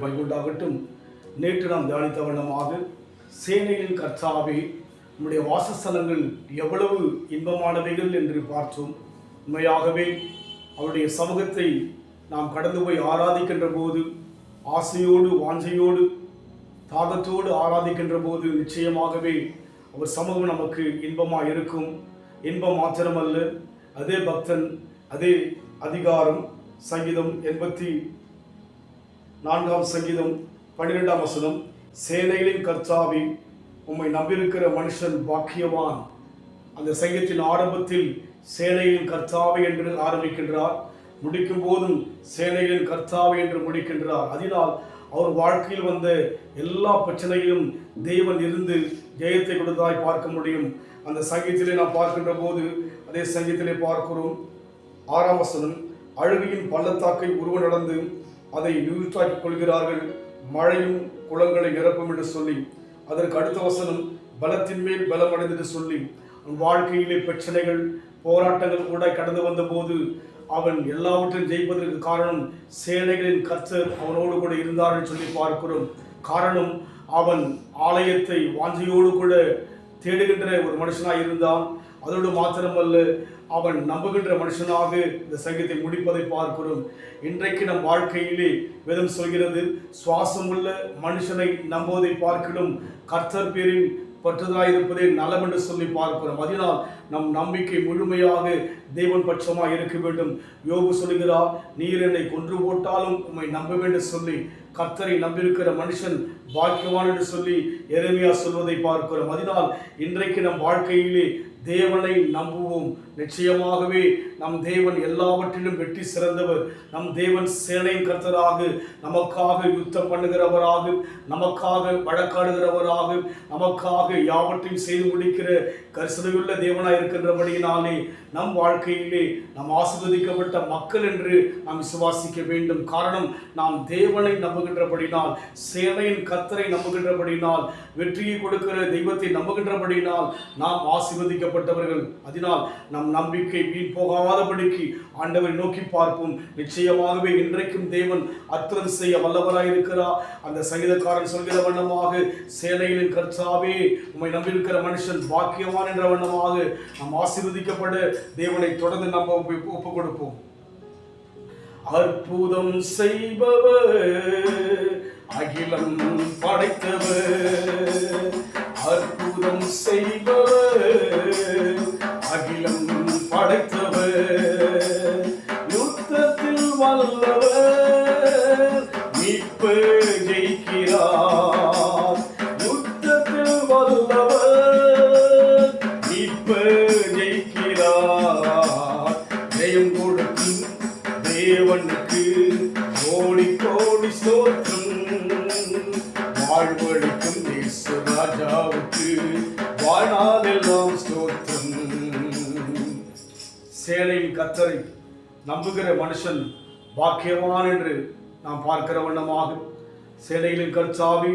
மகிழ்வுண்டாகட்டும். நேற்று நாம் தியானித்த வண்ணமாக சேனைகளின் கர்த்தாவே நம்முடைய வாசஸ்தலங்கள் எவ்வளவு இன்பமானவைகள் என்று பார்த்தோம். உண்மையாகவே அவருடைய சமூகத்தை நாம் கடந்து போய் ஆராதிக்கின்ற போது, ஆசையோடு வாஞ்சையோடு தாகத்தோடு ஆராதிக்கின்ற போது நிச்சயமாகவே அவர் சமூகம் நமக்கு இன்பமாக இருக்கும். இன்பம் மாத்திரமல்ல, அதே பக்தன் அதே அதிகாரம் சங்கீதம் 84 சங்கீதம் 12 வசனம், சேனைகளின் கர்த்தாவே உம்மை நம்பியிருக்கிற மனுஷன் பாக்கியவான். அந்த சங்கீதத்தின் ஆரம்பத்தில் சேனைகளின் கர்த்தாவே என்று ஆரம்பிக்கின்றார், முடிக்கும் போதும் சேனைகளின் கர்த்தாவே என்று முடிக்கின்றார். அதனால் அவர் வாழ்க்கையில் வந்த எல்லா பிரச்சனையிலும் தேவன் இருந்து ஜெயத்தை கொடுத்ததாய் பார்க்க முடியும். அந்த சங்கீதத்திலே நாம் பார்க்கின்ற போது அதே சங்கீதத்திலே பார்க்கிறோம் 6 வசனம், அழுகையின் பள்ளத்தாக்கை உருவ நடந்து அதை நீர்த்தாக்கிக் கொள்கிறார்கள், மழையும் குளங்களை நிரப்பும் என்று சொல்லி, அதற்கு அடுத்த வசனம் பலத்தின் மேல் பலம் அடைந்து சொல்லி, வாழ்க்கையிலே பிரச்சனைகள் போராட்டங்கள் கூட கடந்து வந்த போது அவன் எல்லாவற்றையும் ஜெயிப்பதற்கு காரணம் சேனைகளின் கர்த்தர் அவனோடு கூட இருந்தார் என்று சொல்லி பார்க்கிறோம். காரணம், அவன் ஆலயத்தை வாஞ்சையோடு கூட தேடுகின்ற ஒரு மனுஷனாக இருந்தான். அதோடு மாத்திரமல்ல, அவன் நம்புகின்ற மனுஷனாக இந்த சங்கீதத்தை முடிப்பதை பார்க்கிறோம். இன்றைக்கு நம் வாழ்க்கையிலே வேதம் சொல்கிறது, சுவாசம் உள்ள மனுஷனை நம்புவதை பார்க்கிலும் கர்த்தர் பேரில் பற்றுதலாய் இருப்பதே நலம் என்று சொல்லி பார்க்கிறோம். அதனால் நம் நம்பிக்கை முழுமையாக தேவன் பட்சமாக இருக்க வேண்டும். யோபு சொல்கிறார், நீர் என்னை கொன்று போட்டாலும் உம்மை நம்ப வேண்டும் சொல்லி கர்த்தரை நம்பியிருக்கிற மனுஷன் பாக்கியவான் என்று சொல்லி எரேமியா சொல்வதை பார்க்கிறோம். அதனால் இன்றைக்கு நம் வாழ்க்கையிலே தேவனை நம்புவோம். நிச்சயமாகவே நம் தேவன் எல்லாவற்றிலும் வெற்றி சிறந்தவர். நம் தேவன் சேனையின் கர்த்தராக, நமக்காக யுத்தம் பண்ணுகிறவராக, நமக்காக வழக்காடுகிறவராக, நமக்காக யாவற்றையும் செய்து முடிக்கிற கரிசனையுள்ள தேவனாய் இருக்கின்றபடியினாலே நம் வாழ்க்கையிலே நாம் ஆசீர்வதிக்கப்பட்ட மக்கள் என்று நாம் விசுவாசிக்க வேண்டும். காரணம், நாம் தேவனை நம்புகின்றபடினால், சேனையின் கர்த்தரை நம்புகின்றபடினால், வெற்றியை கொடுக்கிற தெய்வத்தை நம்புகின்றபடினால் நாம் ஆசீர்வதிக்கப்பட்டவர்கள். அதனால் நம் நம்பிக்கை வீண் போகாதபடிக்கு ஆண்டவரை நோக்கி பார்ப்போம். நிச்சயமாகவே இன்றைக்கும் தேவன் அற்புதம் செய்ய வல்லவராய் இருக்கிறார். அந்த சங்கீதக்காரன் சொல்கிற வண்ணமாக, சேனைகளின் கர்த்தாவே உம்மை நம்பியிருக்கிற மனுஷன் பாக்கியவான் என்ற வண்ணமாக நாம் ஆசீர்வதிக்கப்பட தேவனை தொடர்ந்து நம்ம ஒப்பு கொடுப்போம். அற்புதம் செய்பவர், அகிலம் படைத்தவர், அற்புதம் செய்பவர், அகிலம் படைத்தவர், யுத்தத்தில் வல்லவர், மீட்பு ஜெயிக்கிறார், யுத்தத்தில் வல்லவர், மீட்பு ஜெயிக்கிறார், ஜெயம் கொடுக்கும் தேவனுக்கு கோடி கோடி ஸ்தோத்திரம், வாழ்வழிக்கும் இயேசு ராஜாவுக்கு வாழ்நாளெல்லாம் ஸ்தோத்திரம். சேனையின் கர்த்தரை நம்புகிற மனுஷன் பாக்கியவான் என்று நாம் பார்க்கிற வண்ணமாக, சேனைகளின் கர்த்தாவே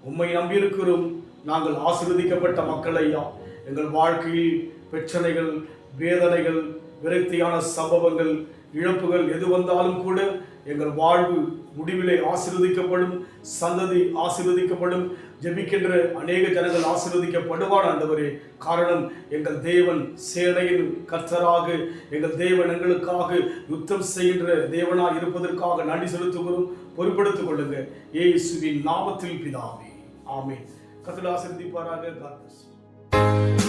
உம்மை நம்பியிருக்கிறோம், நாங்கள் ஆசீர்வதிக்கப்பட்ட மக்கள் ஐயா. எங்கள் வாழ்க்கையில் பிரச்சனைகள், வேதனைகள், விரக்தியான சம்பவங்கள், இழப்புகள் எது வந்தாலும் கூட எங்கள் வாழ்வு முடிவிலே ஆசீர்வதிக்கப்படும், சந்ததி ஆசீர்வதிக்கப்படும், ஜெபிக்கின்ற அநேக ஜனங்கள் ஆசீர்வதிக்கப்படுவார் ஆண்டவரே. காரணம், எங்கள் தேவன் சேனையின் கர்த்தராக, எங்கள் தேவன் எங்களுக்காக யுத்தம் செய்கின்ற தேவனாக இருப்பதற்காக நன்றி செலுத்துகிறோம். பொறுப்படுத்திக் கொள்ளுங்க இயேசுவின் நாமத்தில் பிதாவே, ஆமென். கர்த்தர் ஆசீர்வதிப்பாராக. God bless.